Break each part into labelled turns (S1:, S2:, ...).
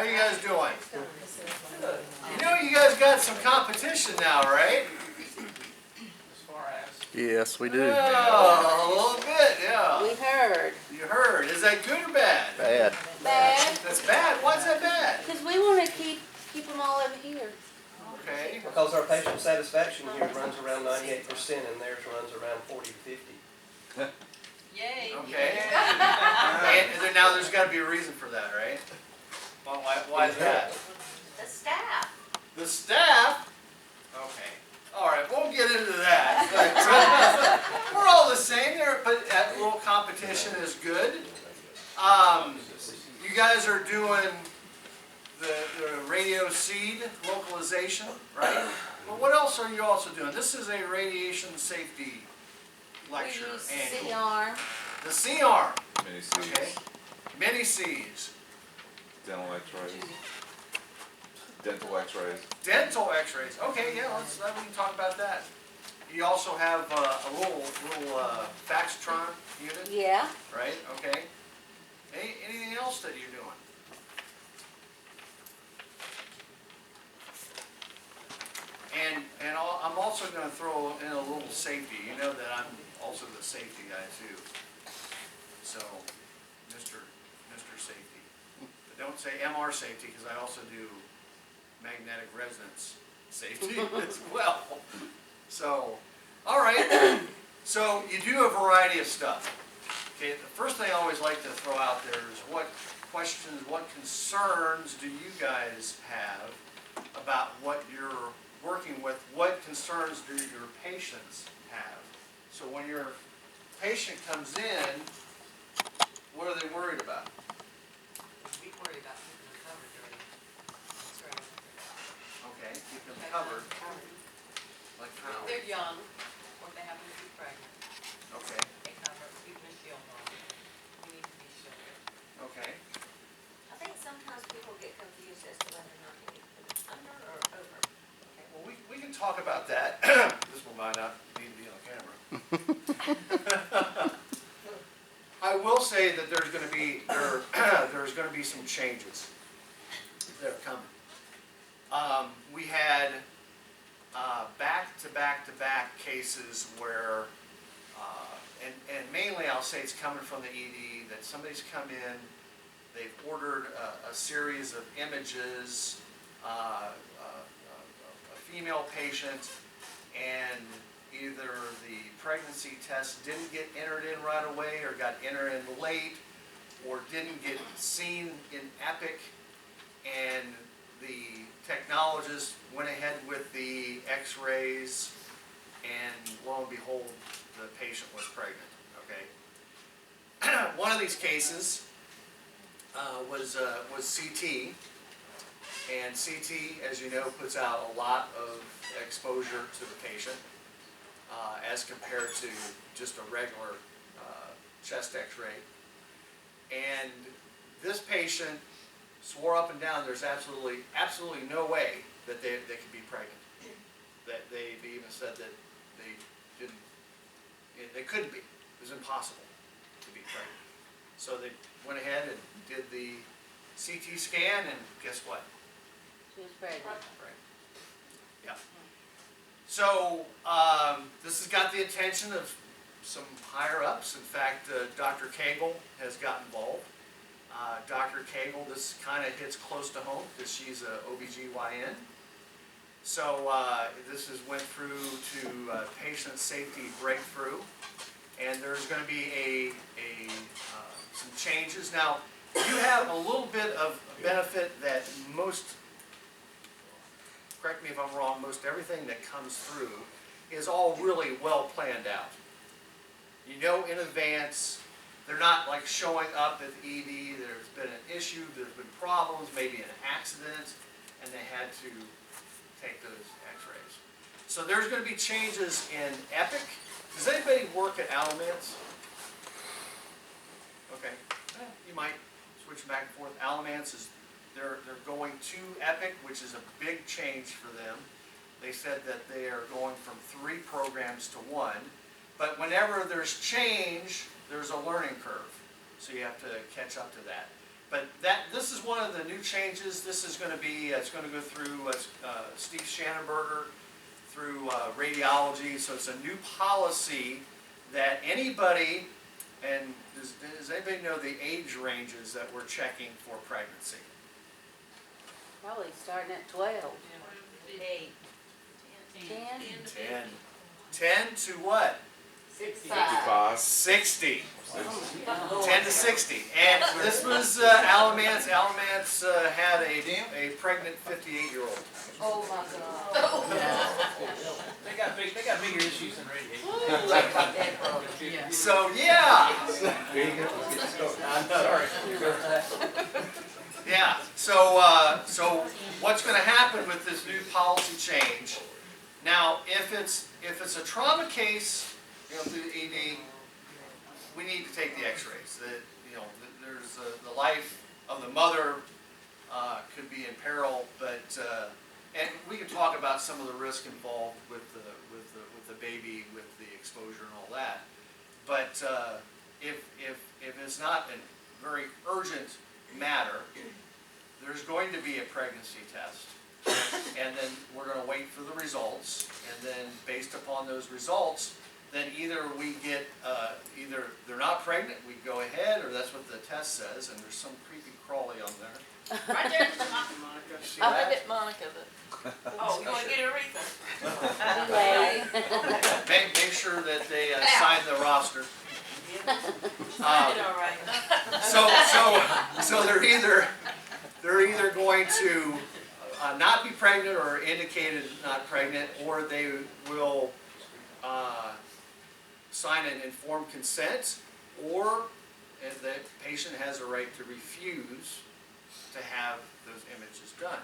S1: How you guys doing? You know you guys got some competition now, right?
S2: As far as
S3: Yes, we do.
S1: Oh, a little bit, yeah.
S4: We heard.
S1: You heard. Is that good or bad?
S3: Bad.
S4: Bad.
S1: That's bad. Why's that bad?
S4: Because we want to keep them all over here.
S1: Okay.
S2: because our patient satisfaction here runs around 98% and theirs runs around 40 to 50.
S5: Yay.
S1: Okay. And then now there's got to be a reason for that, right? Well, why is that?
S5: The staff.
S1: The staff? Okay. All right, won't get into that. We're all the same there, but that little competition is good. You guys are doing the radio seed localization, right? But what else are you also doing? This is a radiation safety lecture.
S4: We use
S1: annual.
S4: C-arm.
S1: The C-arm.
S6: Mini C's,
S1: Okay. Mini C's.
S6: dental x-rays, dental x-rays.
S1: Dental x-rays. Okay, yeah, we can talk about that. You also have a little Faxtron unit,
S4: Yeah.
S1: right? Okay. Anything else that you're doing? And I'm also going to throw in a little safety. You know that I'm also the safety guy too. So, Mr. Safety. But don't say MR safety because I also do magnetic resonance safety as well. So, all right. So you do a variety of stuff. Okay. The first thing I always like to throw out there is what questions, what concerns do you guys have about what you're working with? What concerns do your patients have? So when your patient comes in, what are they worried about?
S5: We worry about keeping them covered during X-ray.
S1: Okay, keep them covered. Like how?
S5: If they're young, or they happen to be pregnant,
S1: Okay,
S5: they cover, keeping a shield on. We need to be shielded.
S1: okay.
S7: I think sometimes people get confused as to whether or not you need to put it under or over. Okay.
S1: Well, we can talk about that. This will might not need to be on camera. I will say that there's going to be there's going to be some changes that are coming. We had back-to-back cases where, and mainly I'll say it's coming from the ED, that somebody's come in, they've ordered a series of images, a female patient, and either the pregnancy test didn't get entered in right away or got entered in late or didn't get seen in Epic, and the technologist went ahead with the x-rays and lo and behold the patient was pregnant. Okay. One of these cases was CT, and CT, as you know, puts out a lot of exposure to the patient as compared to just a regular chest x-ray. And this patient swore up and down there's absolutely no way that they could be pregnant. That they even said that they couldn't be. It was impossible to be pregnant. So they went ahead and did the CT scan, and guess what?
S4: She was pregnant.
S1: Right. Yeah. So this has got the attention of some higher ups. In fact, Dr. Cagle has got involved. Dr. Cagle, this kind of hits close to home because she's a OBGYN. So this has went through to patient safety breakthrough, and there's going to be some changes. Now, you have a little bit of benefit that most, correct me if I'm wrong, most everything that comes through is all really well planned out. You know in advance. They're not like showing up at the ED, there's been an issue, there's been problems, maybe an accident, and they had to take those x-rays. So there's going to be changes in Epic. Does anybody work at Alamance? Okay, you might switch back and forth. Alamance is, they're going to Epic, which is a big change for them. They said that they are going from 3 programs to 1, but whenever there's change, there's a learning curve, so you have to catch up to that. But this is one of the new changes. This is gonna be, it's gonna go through Steve Shannenberger, through radiology, so it's a new policy that anybody, and does anybody know the age ranges that we're checking for pregnancy?
S4: Probably starting at 12.
S5: 8.
S4: 10?
S1: 10 to what?
S6: 55.
S1: 60. 10 to 60. And this was Alamance. Alamance had a pregnant 58-year-old.
S5: Oh my God.
S2: They got bigger issues than radiation.
S1: So, yeah.
S2: I'm sorry.
S1: Yeah, so what's gonna happen with this new policy change? Now, if it's a trauma case, you know, through the ED, we need to take the x-rays. There's the life of the mother could be in peril, but, and we can talk about some of the risk involved with the baby, with the exposure and all that. But, if it's not a very urgent matter, there's going to be a pregnancy test, and then we're going to wait for the results, and then based upon those results, then either we get, either they're not pregnant, we go ahead, or that's what the test says, and there's some creepy crawly on there.
S5: Right there, Monica.
S1: You see
S5: I'll
S1: that?
S5: look at Monica, but. Oh, you wanna get Aretha?
S4: Anyway.
S1: Make sure that they sign the roster.
S5: I did all right.
S1: So they're either going to not be pregnant or indicated not pregnant, or they will sign an informed consent, or if the patient has a right to refuse to have those images done.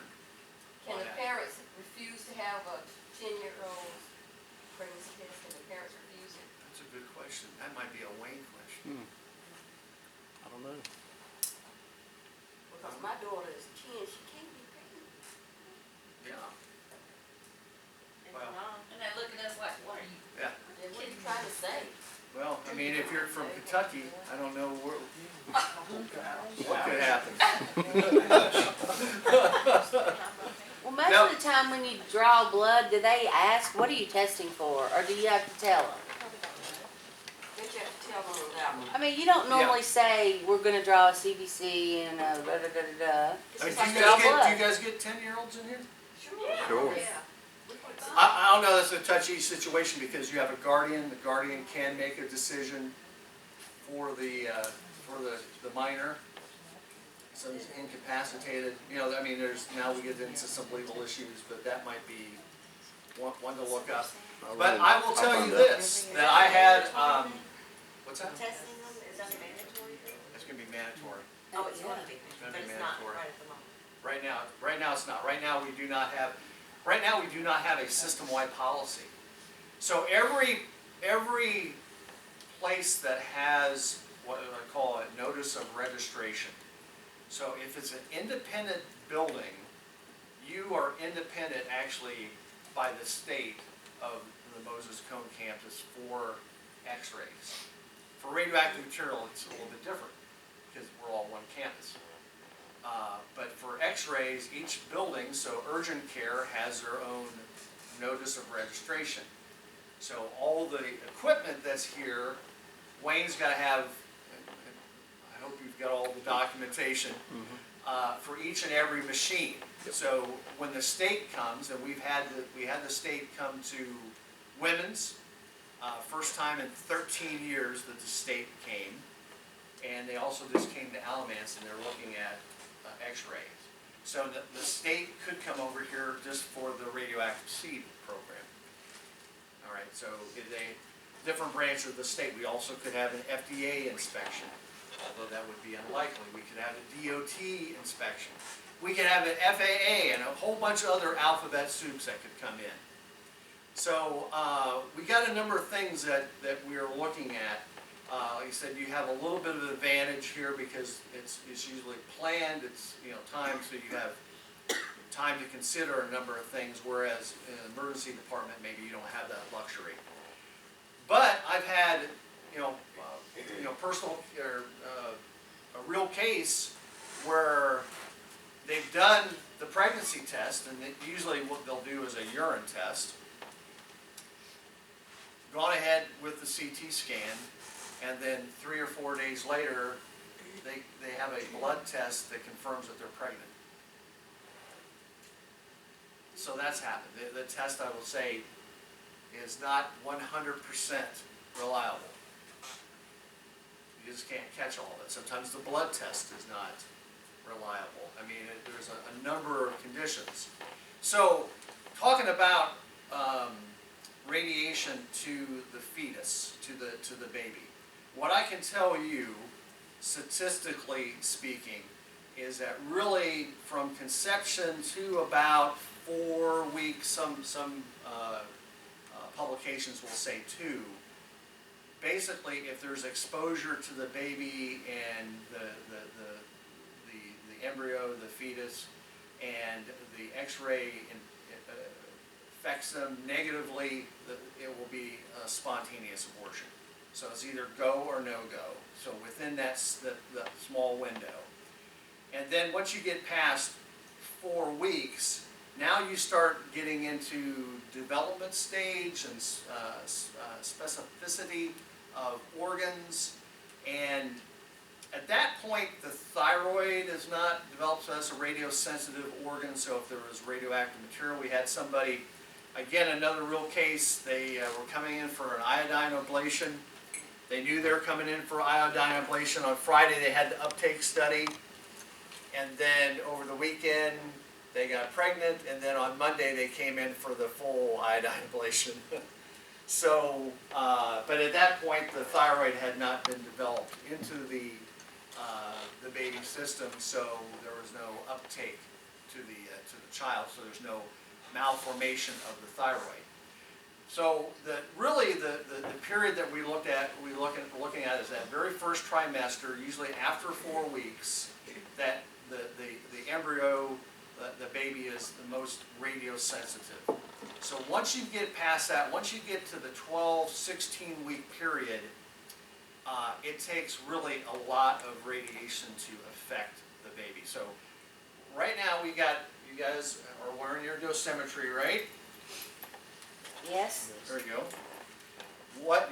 S3: Can the parents refuse to have a 10-year-old pregnancy test? Can the parents refuse it?
S1: That's a good question. That might be a Wayne question.
S2: I don't know.
S3: Because my daughter is 10, she can't be pregnant.
S1: Yeah.
S5: And
S1: Well.
S5: they're looking at us like, what are you?
S1: Yeah.
S3: Then what are you trying to say?
S1: Well, I mean, if you're from Kentucky, I don't know what could happen.
S4: Well, most of the time when you draw blood, do they ask, what are you testing for? Or do you have to tell them?
S3: Don't you have to tell them that one?
S4: I mean, you don't normally say, we're gonna draw a CBC and a da-da-da-da-da.
S1: I mean,
S4: It's
S1: do
S4: just
S1: you
S4: draw
S1: guys get,
S4: blood.
S1: do you guys get 10-year-olds in here?
S6: Sure.
S1: I don't know, that's a touchy situation because you have a guardian. The guardian can make a decision for the minor. Someone's incapacitated, you know, I mean, now we get into some legal issues, but that might be one to look up. But I will tell you this, that I had, what's that?
S7: Testing them, is that mandatory?
S1: It's gonna be mandatory.
S7: Oh, it's gonna be,
S1: gonna
S7: but
S1: be
S7: it's not
S1: mandatory.
S7: right at the moment.
S1: Right now it's not. Right now we do not have a system-wide policy. So every place that has what I call a notice of registration. So if it's an independent building, you are independent actually by the state of the Moses Cone campus for x-rays. For radioactive material, it's a little bit different because we're all one campus. But for x-rays, each building, so urgent care has their own notice of registration. So all the equipment that's here, Wayne's got to have, I hope you've got all the documentation, for each and every machine. So when the state comes, and we had the state come to Women's, first time in 13 years that the state came, and they also just came to Alamance and they're looking at x-rays. So the state could come over here just for the radioactive seed program. All right, so it's a different branch of the state. We also could have an FDA inspection, although that would be unlikely. We could have a DOT inspection. We could have an FAA and a whole bunch of other alphabet soups that could come in. So we got a number of things that we are looking at. Like I said, you have a little bit of an advantage here because it's usually planned. It's time, so you have time to consider a number of things. Whereas in an emergency department, maybe you don't have that luxury. But I've had personal or a real case where they've done the pregnancy test, and usually what they'll do is a urine test, gone ahead with the CT scan, and then 3 or 4 days later, they have a blood test that confirms that they're pregnant. So that's happened. The test, I will say, is not 100% reliable. You just can't catch all of it. Sometimes the blood test is not reliable. I mean, there's a number of conditions. So, talking about radiation to the fetus, to the baby, what I can tell you, statistically speaking, is that really from conception to about 4 weeks, some publications will say 2. Basically, if there's exposure to the baby and the embryo, the fetus, and the X-ray affects them negatively, it will be a spontaneous abortion. So it's either go or no go. So within that the small window. And then once you get past 4 weeks, now you start getting into development stage and specificity of organs. And at that point, the thyroid is not developed as a radiosensitive organ. So if there was radioactive material, we had somebody, again, another real case, they were coming in for an iodine ablation. They knew they were coming in for iodine ablation. On Friday, they had the uptake study. And then over the weekend, they got pregnant. And then on Monday, they came in for the full iodine ablation. So, but at that point, the thyroid had not been developed into the baby system, so there was no uptake to the child. So there's no malformation of the thyroid. So really the period that we're looking at is that very first trimester, usually after 4 weeks, that the embryo, the baby is the most radiosensitive. So once you get past that, once you get to the 12, 16-week period, it takes really a lot of radiation to affect the baby. So right now you guys are wearing your dosimetry, right?
S4: Yes.
S1: There you go.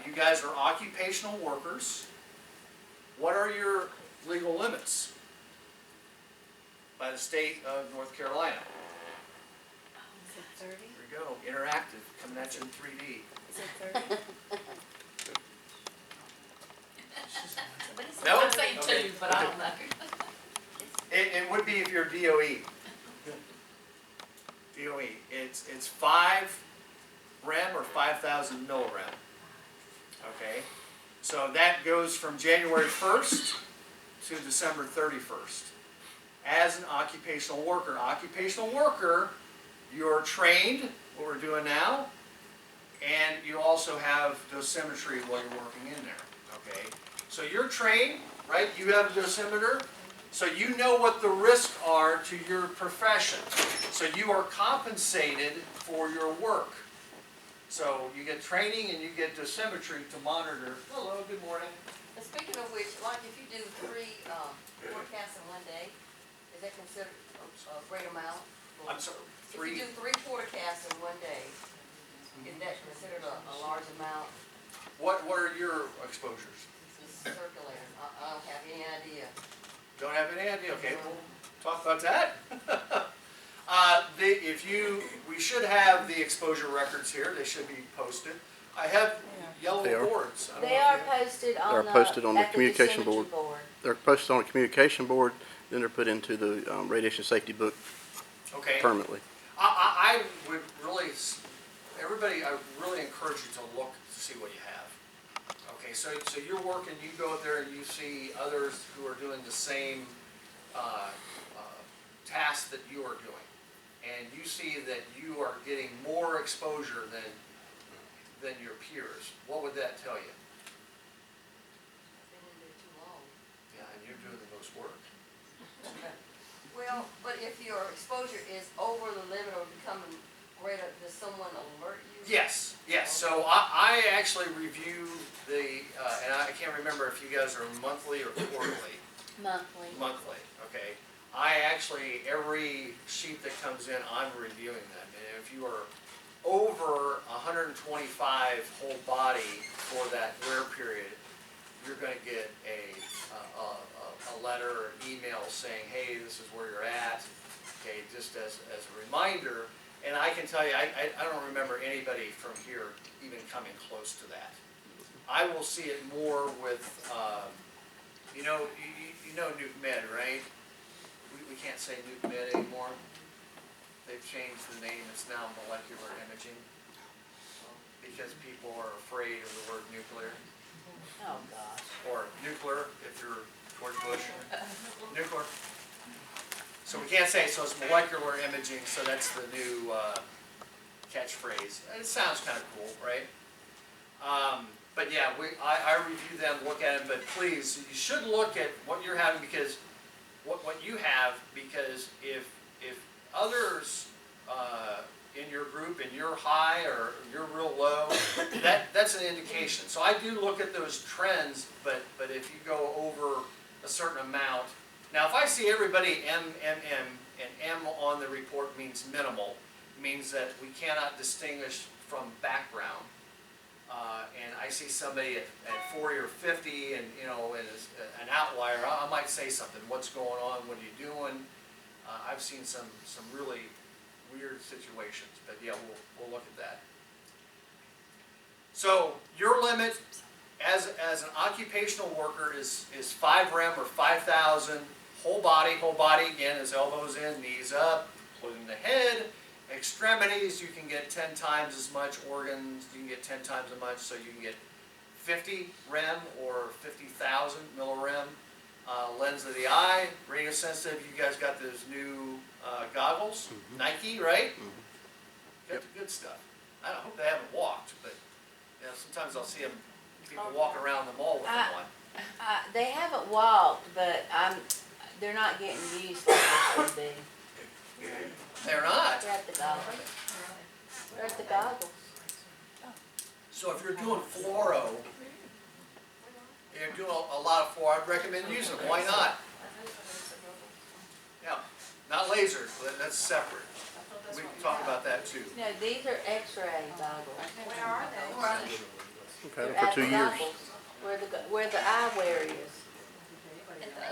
S1: You guys are occupational workers. What are your legal limits by the state of North Carolina?
S4: Is it 30?
S1: There you go, interactive, coming at you in 3D.
S4: Is it 30?
S1: No?
S5: I'd say
S1: Okay.
S5: 2, but I don't know.
S1: It would be if you're DOE. DOE, it's 5 rem or 5,000 milligram. Okay, so that goes from January 1st to December 31st. As an occupational worker, you're trained, what we're doing now, and you also have dosimetry while you're working in there. Okay, so you're trained, right? You have a dosimeter, so you know what the risks are to your profession. So you are compensated for your work. So you get training and you get dosimetry to monitor. Hello, good morning.
S3: And speaking of which, like if you do 3 forecasts in one day, is that considered a great amount?
S1: I'm sorry,
S3: If you do 3 forecasts in one day, is that considered a large amount?
S1: What are your exposures?
S3: Just circulating, I don't have any idea.
S1: Don't have any idea? Okay, we'll talk about that. We should have the exposure records here. They should be posted. I have yellow
S6: They are.
S1: boards. I don't
S4: They
S1: know
S4: are
S1: if you-
S4: posted on
S6: They're
S4: the,
S6: posted on the
S4: at
S6: communication
S4: dosimetry
S6: board. They're posted on a communication board, then they're put into the radiation safety book
S1: Okay.
S6: permanently.
S1: I would really, everybody, I really encourage you to look to see what you have. Okay, so you're working, you go out there and you see others who are doing the same task that you are doing. And you see that you are getting more exposure than your peers. What would that tell you?
S3: I've been in there too long.
S1: Yeah, and you're doing the most work.
S3: Well, but if your exposure is over the limit or becoming greater, does someone alert you?
S1: Yes, yes. So I actually review and I can't remember if you guys are monthly or quarterly, monthly, okay? I actually, every sheet that comes in, I'm reviewing them. And if you are over 125 whole body for that wear period, you're gonna get a letter or an email saying, hey, this is where you're at, okay, just as a reminder. And I can tell you, I don't remember anybody from here even coming close to that. I will see it more with, you know Nuke Med, right? We can't say Nuke Med anymore. They've changed the name, it's now molecular imaging. Because people are afraid of the word nuclear.
S4: Oh, gosh.
S1: Or nuclear, if you're George Bush. Nuclear. So we can't say, so it's molecular imaging, so that's the new catchphrase. It sounds kind of cool, right? But yeah, I review them, look at them, but please, you should look at what you're having, because what you have, because if others in your group, and you're high or you're real low, that's an indication. So I do look at those trends, but if you go over a certain amount, now if I see everybody M, and M on the report means minimal, means that we cannot distinguish from background. And I see somebody at 40 or 50 and, you know, and is an outlier, I might say something. What's going on? What are you doing? I've seen some really weird situations, but yeah, we'll look at that. So your limit as an occupational worker is 5 rem or 5,000, whole body again, is elbows in, knees up, including the head. Extremities, you can get 10 times as much. Organs, you can get 10 times as much, so you can get 50 rem or 50,000 millirem. Lens of the eye, radio sensitive. You guys got those new goggles, Nike, right? Got the good stuff. I hope they haven't walked, but you know, sometimes I'll see them, people walk around the mall with them on.
S4: They haven't walked, but they're not getting used like they should be.
S1: They're not.
S4: They're at the goggles. They're at the goggles.
S1: So if you're doing fluoro, you're doing a lot of fluoro, I'd recommend using them. Why not? Yeah, not lasers, that's separate. We can talk about that too.
S4: No, these are X-ray goggles.
S7: Where are they?
S6: Okay,
S4: They're
S6: for
S4: at
S6: 2
S4: the
S6: years.
S4: goggles, where the eyewear is.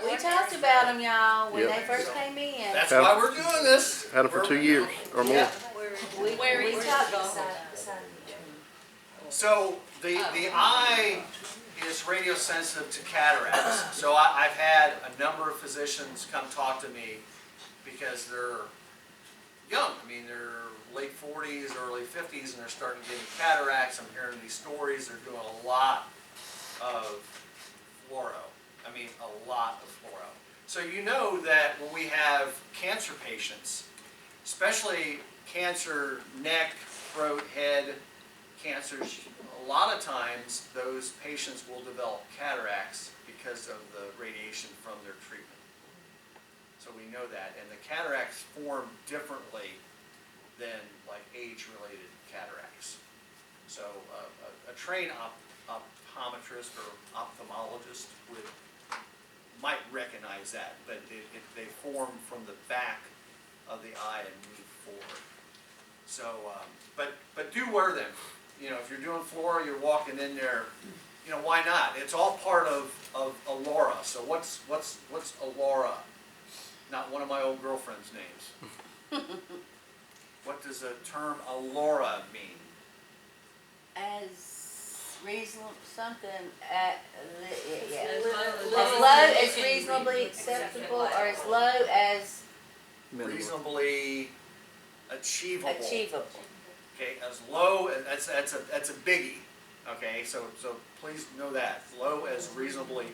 S4: We talked about them, y'all, when
S6: Yep.
S4: they first came in.
S1: That's why we're doing this.
S6: Had them for 2 years or more.
S1: Yeah.
S4: We talked.
S1: So the eye is radio sensitive to cataracts. So I've had a number of physicians come talk to me because they're young. I mean, they're late 40s, early 50s, and they're starting to get cataracts. I'm hearing these stories. They're doing a lot of fluoro. I mean, a lot of fluoro. So you know that when we have cancer patients, especially cancer, neck, throat, head cancers, a lot of times those patients will develop cataracts because of the radiation from their treatment. So we know that, and the cataracts form differently than like age-related cataracts. So a trained optometrist or ophthalmologist might recognize that, but they form from the back of the eye and move forward. So, but do wear them. You know, if you're doing fluoro, you're walking in there. You know, why not? It's all part of Allura. So what's Allura? Not one of my old girlfriend's names. What does the term Allura mean?
S4: As reasonable, something at, yeah.
S5: As
S4: As low as reasonably acceptable, or as low as
S6: Minimum.
S1: Reasonably achievable.
S4: achievable.
S1: Okay, as low as that's a biggie. Okay, so please know that low as reasonably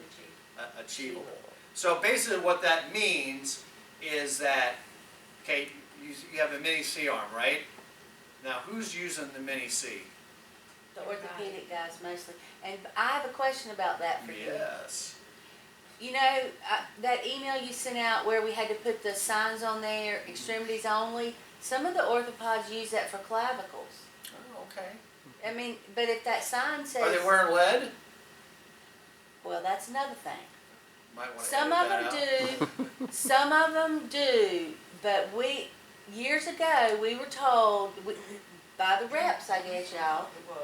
S1: achievable. So basically, what that means is that, okay, you have a mini C arm, right? Now, who's using the mini C?
S4: The orthopedic guys mostly. And I have a question about that for you.
S1: Yes.
S4: You know, that email you sent out where we had to put the signs on there, extremities only, some of the orthopods use that for clavicles.
S1: Oh, okay.
S4: I mean, but if that sign says...
S1: Are they wearing lead?
S4: Well, that's another thing.
S1: Might wanna
S4: Some of
S1: edit
S4: them
S1: that out.
S4: do, some of them do, but years ago, we were told, by the reps, I guess, y'all,
S5: It was.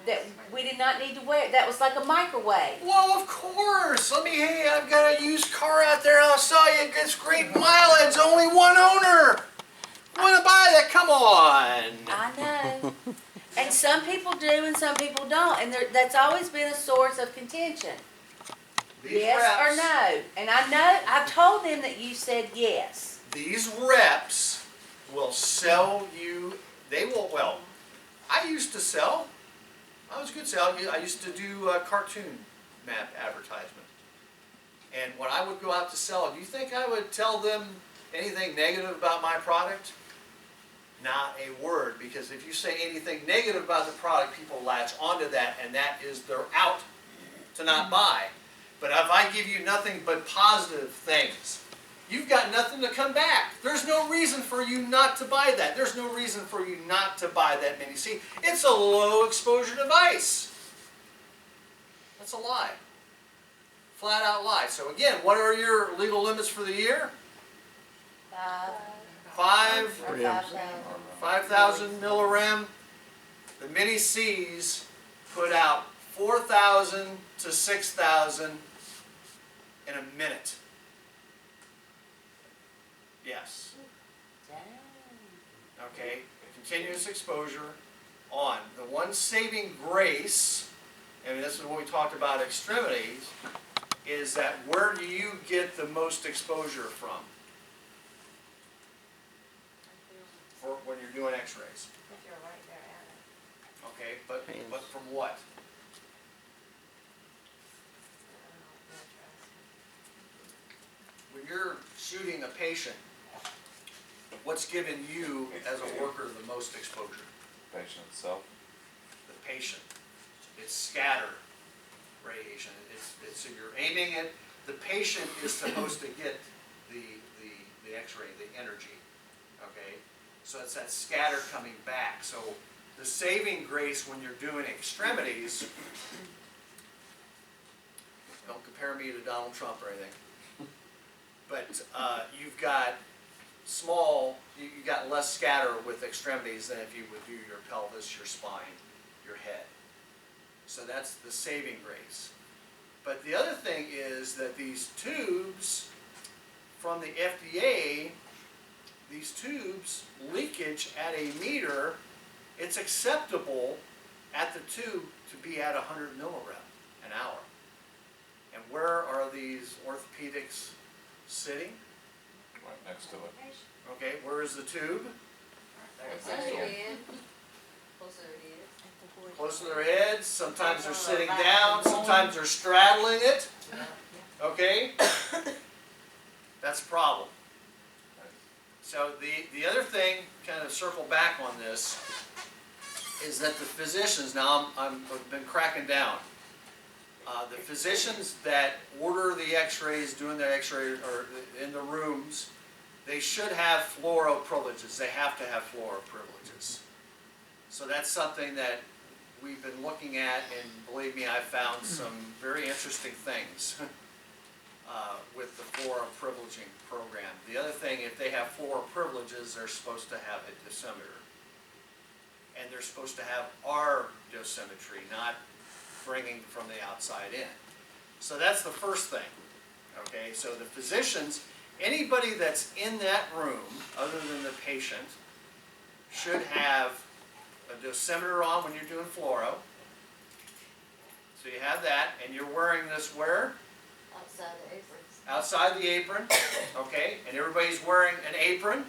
S4: that we did not need to wear, that was like a microwave.
S1: Well, of course. Hey, I've got a used car out there. I saw you. It gets great mileage. Only one owner. Want to buy that? Come on.
S4: I know. And some people do and some people don't, and that's always been a source of contention.
S1: These
S4: Yes or
S1: reps-
S4: no? And I know, I told them that you said yes.
S1: These reps will sell you. They will. Well, I used to sell. I was a good seller. I used to do cartoon map advertisement. And when I would go out to sell, do you think I would tell them anything negative about my product? Not a word, because if you say anything negative about the product, people latch onto that, and that is they're out to not buy. But if I give you nothing but positive things, you've got nothing to come back. There's no reason for you not to buy that. There's no reason for you not to buy that mini C. It's a low exposure device. That's a lie. Flat out lie. So again, what are your legal limits for the year?
S4: 5 or
S6: Rims.
S4: 5,000.
S1: 5,000 millirem. The mini C's put out 4,000 to 6,000 in a minute. Yes. Okay, continuous exposure on. The one saving grace, and this is what we talked about extremities, is that where do you get the most exposure from? For when you're doing x-rays.
S7: If you're right there at it.
S1: Okay, but
S6: Hands.
S1: from what? When you're shooting a patient, what's giving you as a worker the most exposure?
S8: Patient itself.
S1: The patient. It's scatter radiation. It's you're aiming it. The patient is supposed to get the x-ray, the energy. Okay? So it's that scatter coming back. So the saving grace when you're doing extremities, don't compare me to Donald Trump or anything, but you've got you got less scatter with extremities than if you would do your pelvis, your spine, your head. So that's the saving grace. But the other thing is that these tubes from the FDA, these tubes, leakage at a meter, it's acceptable at the tube to be at 100 millirem an hour. And where are these orthopedics sitting?
S8: Right next to it.
S1: Okay, where is the tube?
S3: Close to their head. Close to their head.
S1: Close to their heads. Sometimes they're sitting down, sometimes they're straddling it. Okay? That's a problem. So the other thing, kind of circle back on this, is that the physicians, now I've been cracking down. The physicians that order the x-rays, doing the x-ray, or in the rooms, they should have fluoro privileges. They have to have fluoro privileges. So that's something that we've been looking at, and believe me, I've found some very interesting things with the fluoro privileging program. The other thing, if they have fluoro privileges, they're supposed to have a dosimeter. And they're supposed to have our dosimetry, not bringing from the outside in. So that's the first thing. Okay, so the physicians, anybody that's in that room, other than the patient, should have a dosimeter on when you're doing fluoro. So you have that, and you're wearing this where?
S3: Outside the aprons.
S1: Outside the apron, okay? And everybody's wearing an apron,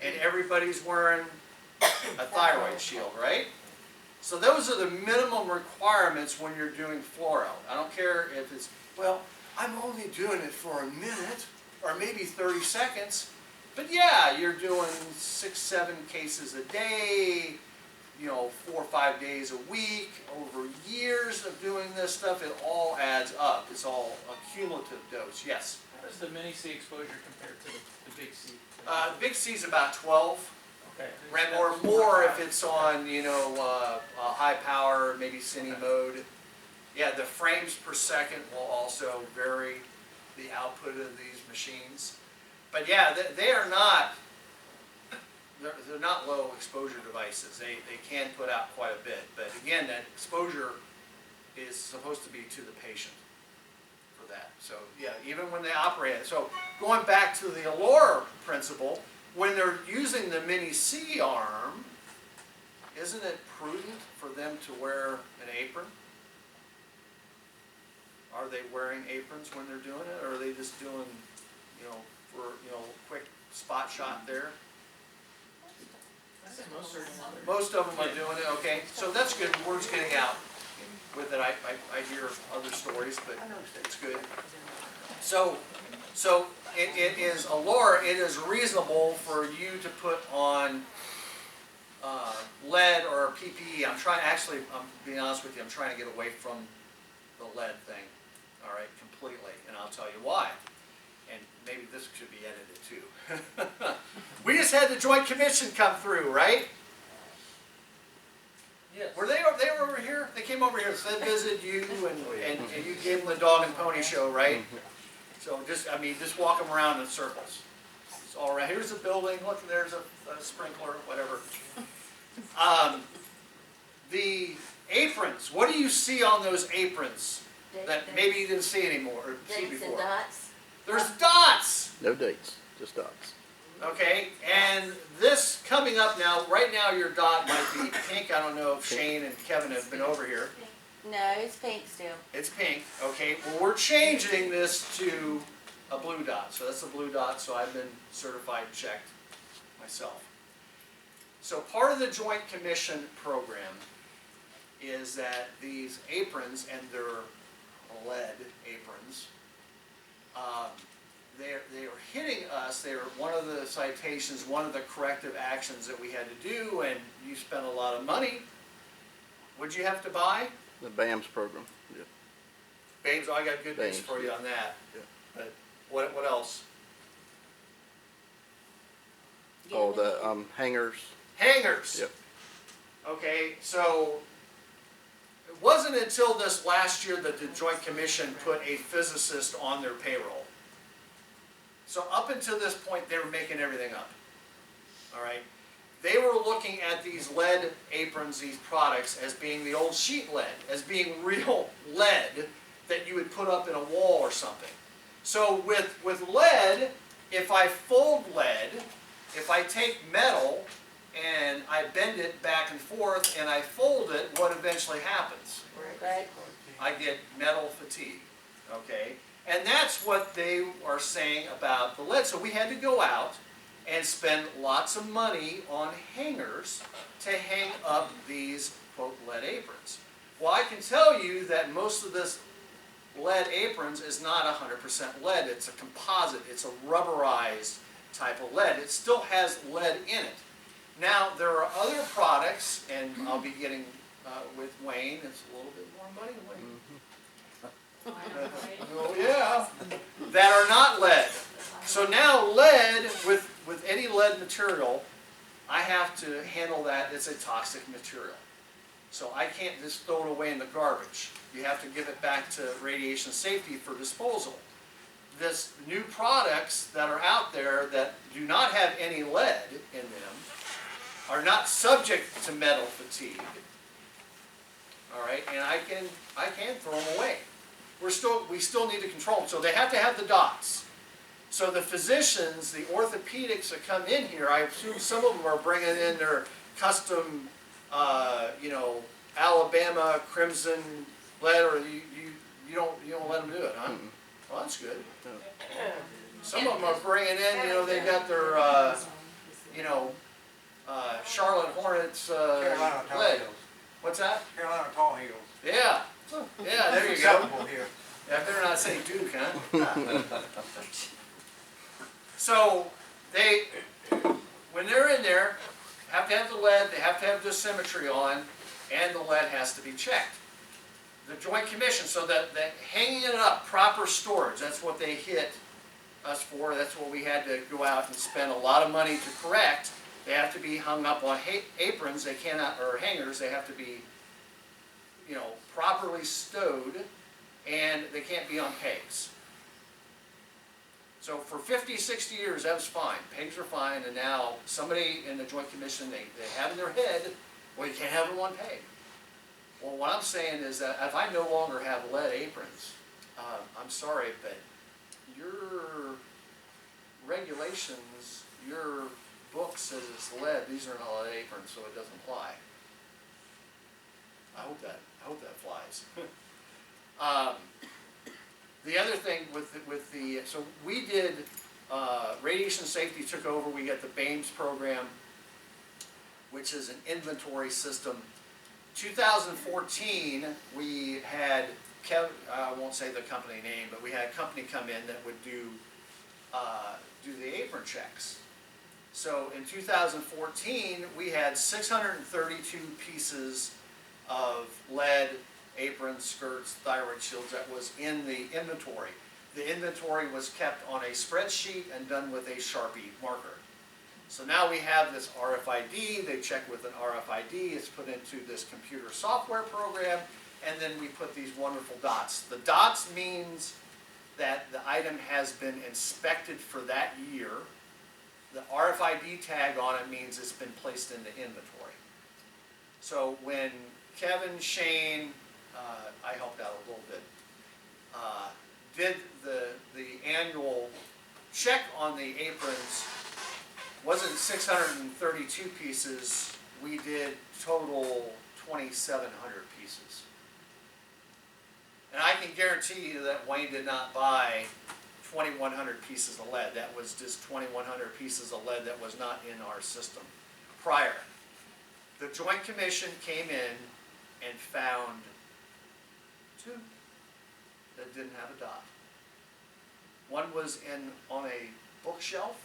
S1: and everybody's wearing a thyroid shield, right? So those are the minimum requirements when you're doing fluoro. I don't care if it's, well, I'm only doing it for a minute, or maybe 30 seconds. But yeah, you're doing 6-7 cases a day, 4 or 5 days a week, over years of doing this stuff, it all adds up. It's all a cumulative dose, yes.
S9: How does the mini C exposure compare to the big C?
S1: Big C's about 12.
S9: Okay.
S1: Or more if it's on, high power, maybe cine mode. Yeah, the frames per second will also vary. the output of these machines. But yeah, they are not, they're not low exposure devices. They can put out quite a bit, but again, that exposure is supposed to be to the patient for that. So yeah, even when they operate it. So going back to the Allure principle, when they're using the mini C arm, isn't it prudent for them to wear an apron? Are they wearing aprons when they're doing it, or are they just doing, for, quick spot shot there?
S9: I think most are doing it.
S1: Most of them are doing it, okay, so that's good, the word's getting out with it. I hear other stories, but it's good. So it is Allure, it is reasonable for you to put on lead or PPE. I'm being honest with you, I'm trying to get away from the lead thing, all right, completely, and I'll tell you why. And maybe this should be edited too. We just had the Joint Commission come through, right?
S2: Yes.
S1: Were they over here? They came over here, so they visited you, and you gave them the dog and pony show, right? So just walk them around in circles. It's all right. Here's a building. Look, there's a sprinkler, whatever. The aprons. What do you see on those aprons that maybe you didn't see anymore or see
S3: Dates and
S1: before?
S3: dots.
S1: There's dots.
S6: No dates, just dots.
S1: Okay, and this coming up now, right now your dot might be pink. I don't know if Shane and Kevin have been over here.
S4: No, it's pink still.
S1: It's pink, okay. Well, we're changing this to a blue dot. So that's a blue dot, so I've been certified, checked myself. So part of the Joint Commission program is that these aprons, and they're lead aprons, they are hitting us. They are one of the citations, one of the corrective actions that we had to do, and you spent a lot of money. What'd you have to buy?
S6: The BAMS program, yeah.
S1: Babes, I got good news
S6: BAMS,
S1: for you on that.
S6: yeah.
S1: But what else?
S6: Oh, the hangers,
S1: Hangers.
S6: yep.
S1: Okay, so it wasn't until this last year that the Joint Commission put a physicist on their payroll. So up until this point, they were making everything up. All right? They were looking at these lead aprons, these products, as being the old sheet lead, as being real lead that you would put up in a wall or something. So with lead, if I fold lead, if I take metal and I bend it back and forth and I fold it, what eventually happens?
S4: Right.
S1: I get metal fatigue, okay? And that's what they are saying about the lead. So we had to go out and spend lots of money on hangers to hang up these, quote, lead aprons. Well, I can tell you that most of this lead aprons is not 100% lead. It's a composite. It's a rubberized type of lead. It still has lead in it. Now, there are other products, and I'll be getting with Wayne. It's a little bit more money, Wayne. Oh yeah, that are not lead. So now lead, with any lead material, I have to handle that as a toxic material. So I can't just throw it away in the garbage. You have to give it back to radiation safety for disposal. This new products that are out there that do not have any lead in them are not subject to metal fatigue. All right, and I can throw them away. We still need to control them. So they have to have the dots. So the physicians, the orthopedics that come in here, I assume some of them are bringing in their custom, Alabama crimson lead, or you don't let them do it, huh? Well, that's good. Some of them are bringing in, they've got their, Charlotte Hornets
S10: Carolina Tall
S1: lead.
S10: Heels.
S1: What's that?
S10: Carolina Tall Heels.
S1: Yeah. Yeah, there you
S10: It's
S1: go.
S10: acceptable here.
S1: Yeah, I better not say Duke, huh? So when they're in there, have to have the lead, they have to have dosimetry on, and the lead has to be checked. The Joint Commission, so that hanging it up, proper storage, that's what they hit us for. That's what we had to go out and spend a lot of money to correct. They have to be hung up on aprons. They cannot, or hangers. They have to be, properly stowed, and they can't be on pegs. So for 50, 60 years, that was fine. Pigs are fine, and now somebody in the Joint Commission, they have in their head, well, you can't have one pig. Well, what I'm saying is that if I no longer have lead aprons, I'm sorry, but your regulations, your book says it's lead, these are not lead aprons, so it doesn't apply. I hope that flies. The other thing so we did, radiation safety took over, we got the BAMES program, which is an inventory system. 2014, we had, I won't say the company name, but we had a company come in that would do the apron checks. So in 2014, we had 632 pieces of lead aprons, skirts, thyroid shields that was in the inventory. The inventory was kept on a spreadsheet and done with a Sharpie marker. So now we have this RFID, they check with an RFID, it's put into this computer software program, and then we put these wonderful dots. The dots means that the item has been inspected for that year. The RFID tag on it means it's been placed in the inventory. So when Kevin, Shane, I helped out a little bit, did the annual check on the aprons, wasn't 632 pieces, we did total 2,700 pieces. And I can guarantee you that Wayne did not buy 2,100 pieces of lead. That was just 2,100 pieces of lead that was not in our system prior. The Joint Commission came in and found 2 that didn't have a dot. One was on a bookshelf,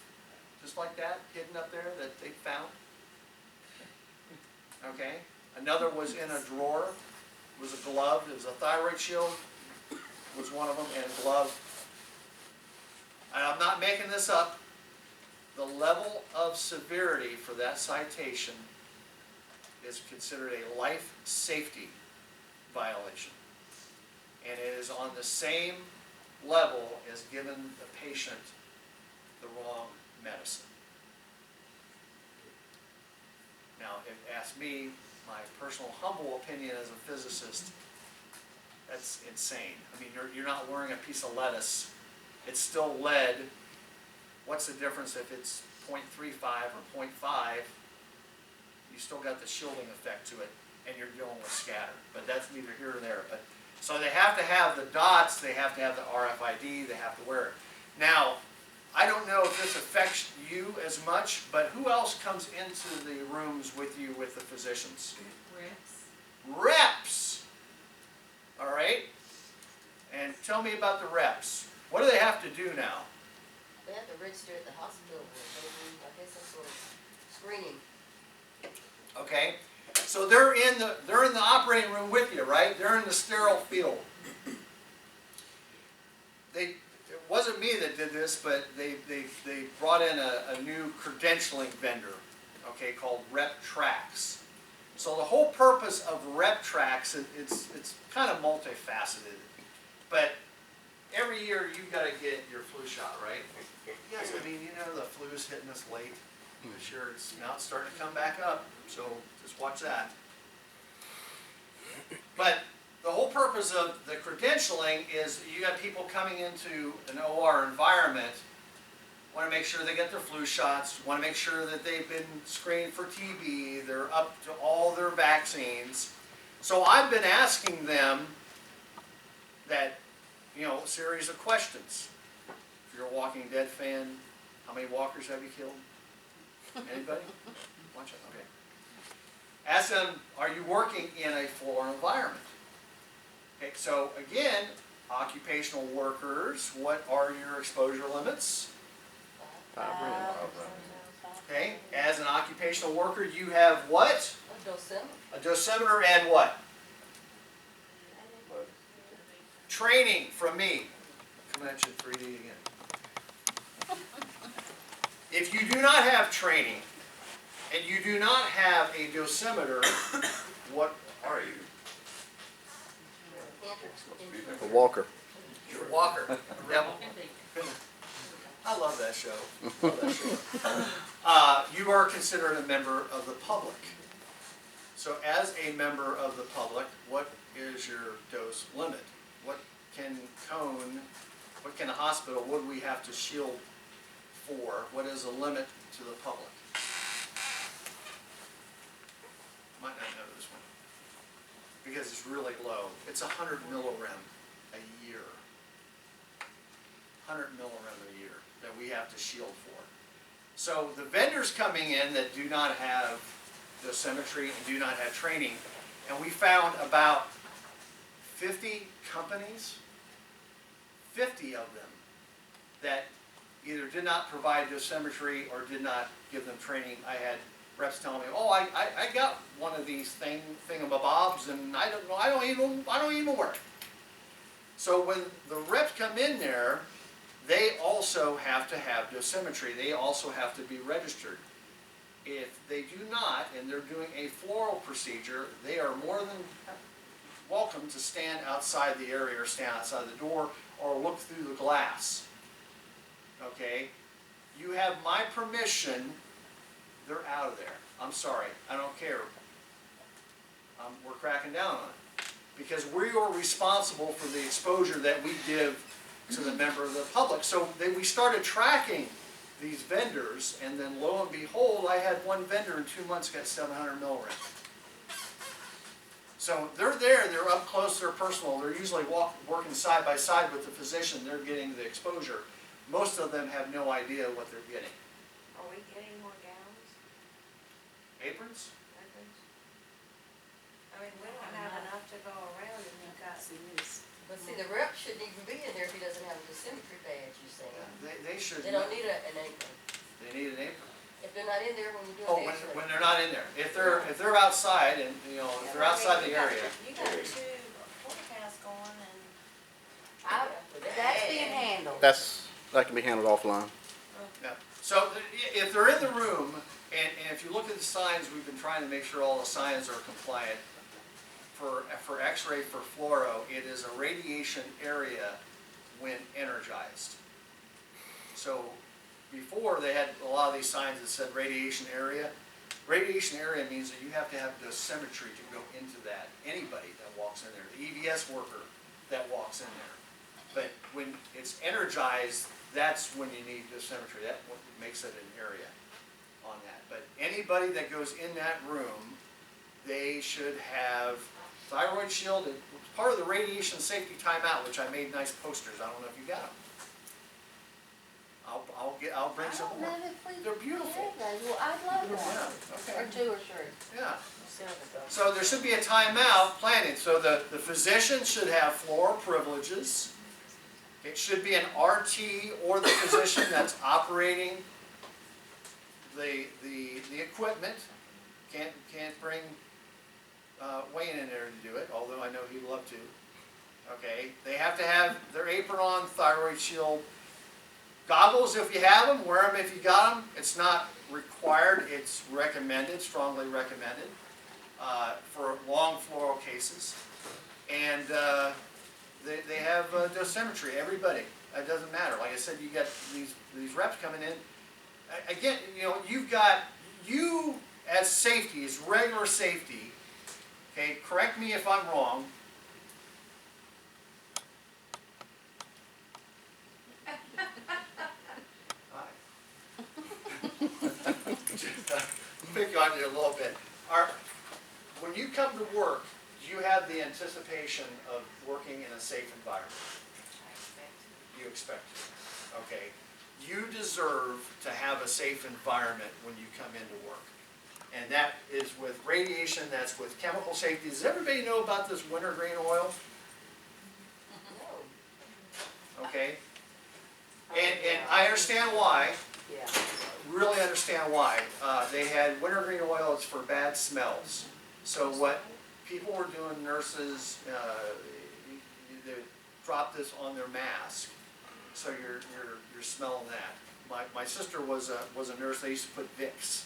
S1: just like that, hidden up there, that they found. Okay? Another was in a drawer, was a glove, it was a thyroid shield, was one of them, and a glove. And I'm not making this up. The level of severity for that citation is considered a life safety violation. And it is on the same level as giving the patient the wrong medicine. Now, if you ask me, my personal humble opinion as a physicist, that's insane. I mean, you're not wearing a piece of lettuce. It's still lead. What's the difference if it's 0.35 or 0.5? You still got the shielding effect to it, and you're dealing with scatter. But that's neither here nor there. But so they have to have the dots, they have to have the RFID, they have to wear it. Now, I don't know if this affects you as much, but who else comes into the rooms with you with the physicians?
S5: Reps.
S1: Reps! All right? And tell me about the reps. What do they have to do now?
S3: They have to register at the hospital, they do, I guess, some sort of screening.
S1: Okay? So they're in the operating room with you, right? They're in the sterile field. It wasn't me that did this, but they brought in a new credentialing vendor, okay, called RepTrax. So the whole purpose of RepTrax, it's kind of multifaceted, but every year you've got to get your flu shot, right? Yes, I mean, you know the flu's hitting us late. This year now it's starting to come back up, so just watch that. But the whole purpose of the credentialing is you got people coming into an OR environment, want to make sure they get their flu shots, want to make sure that they've been screened for TB, they're up to all their vaccines. So I've been asking them that, series of questions. If you're a Walking Dead fan, how many walkers have you killed? Anybody? Watch it, okay. Ask them, are you working in a floor environment? Okay, so again, occupational workers, what are your exposure limits? Okay, as an occupational worker, you have what?
S3: A dosimeter.
S1: A dosimeter and what? Training from me. Coming at you in 3D again. If you do not have training, and you do not have a dosimeter, what are you?
S6: A walker.
S1: You're a walker, a rebel. I love that show. Love that show. You are considered a member of the public. So as a member of the public, what is your dose limit? What can a hospital, what do we have to shield for? What is the limit to the public? Might not know this one. Because it's really low. It's 100 millirem a year. 100 millirem a year that we have to shield for. So the vendors coming in that do not have dosimetry and do not have training, and we found about 50 companies, 50 of them, that either did not provide dosimetry or did not give them training. I had reps telling me, oh, I got one of these thingamabobs and I don't even work. So when the reps come in there, they also have to have dosimetry. They also have to be registered. If they do not, and they're doing a floral procedure, they are more than welcome to stand outside the area or stand outside the door or look through the glass. Okay? You have my permission, they're out of there. I'm sorry, I don't care. We're cracking down on it. Because we are responsible for the exposure that we give to the member of the public. So we started tracking these vendors, and then lo and behold, I had one vendor in 2 months get 700 millirem. So they're there, they're up close, they're personal, they're usually working side by side with the physician, they're getting the exposure. Most of them have no idea what they're getting.
S7: Are we getting more gowns?
S1: Aprons?
S7: I mean, we don't have enough to go around and you've got.
S3: But see, the rep shouldn't even be in there if he doesn't have a dosimetry badge, you say.
S1: They should.
S3: They don't need an apron.
S1: They need an apron.
S3: If they're not in there when you're
S1: Oh,
S3: doing the x-ray.
S1: when they're not in there. If they're outside and, you know, if they're outside the area.
S7: You got two forecasts going and.
S4: That's being handled.
S6: That can be handled offline.
S1: Yeah. So if they're in the room, and if you look at the signs, we've been trying to make sure all the signs are compliant. For x-ray for fluoro, it is a radiation area when energized. So before they had a lot of these signs that said radiation area. Radiation area means that you have to have dosimetry to go into that. Anybody that walks in there, the EVS worker that walks in there. But when it's energized, that's when you need dosimetry. That's what makes it an area on that. But anybody that goes in that room, they should have thyroid shield. It's part of the radiation safety timeout, which I made nice posters. I don't know if you got them. I'll bring some more. They're beautiful.
S4: Well, I'd love that.
S1: Yeah,
S4: Or
S1: okay.
S4: 2 or 3.
S1: Yeah. So there should be a timeout planning. So the physician should have floor privileges. It should be an RT or the physician that's operating the equipment. Can't bring Wayne in there to do it, although I know he'd love to. Okay, they have to have their apron on, thyroid shield, goggles if you have them, wear them if you got them. It's not required, it's recommended, strongly recommended for long fluoro cases. And they have dosimetry, everybody. It doesn't matter. Like I said, you got these reps coming in. Again, you know, you as safety, as regular safety, okay, correct me if I'm wrong. Pick on you a little bit. When you come to work, do you have the anticipation of working in a safe environment? You expect to. Okay. You deserve to have a safe environment when you come into work. And that is with radiation, that's with chemical safety. Does everybody know about this wintergreen oil? Okay. And I understand why.
S5: Yeah.
S1: Really understand why. They had wintergreen oil, it's for bad smells. So what people were doing, nurses, they drop this on their mask. So you're smelling that. My sister was a nurse. They used to put Vicks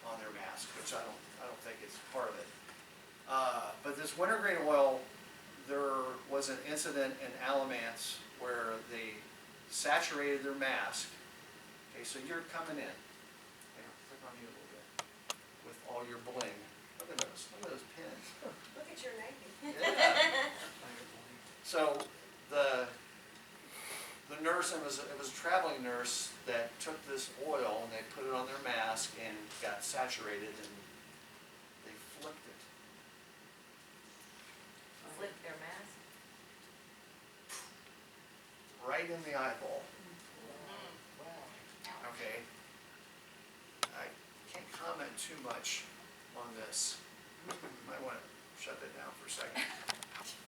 S1: on their mask, which I don't think is part of it. But this wintergreen oil, there was an incident in Alamance where the saturated their mask. Okay, so you're coming in. Here, click on you a little bit with all your bling. Look at those pins.
S7: Look at your naked.
S1: Yeah. So the nurse, it was a traveling nurse that took this oil and they put it on their mask and got saturated and they flicked it.
S5: Flick their mask.
S1: Right in the eyeball.
S5: Wow.
S1: Okay. I can't comment too much on this. Might want to shut that down for a second.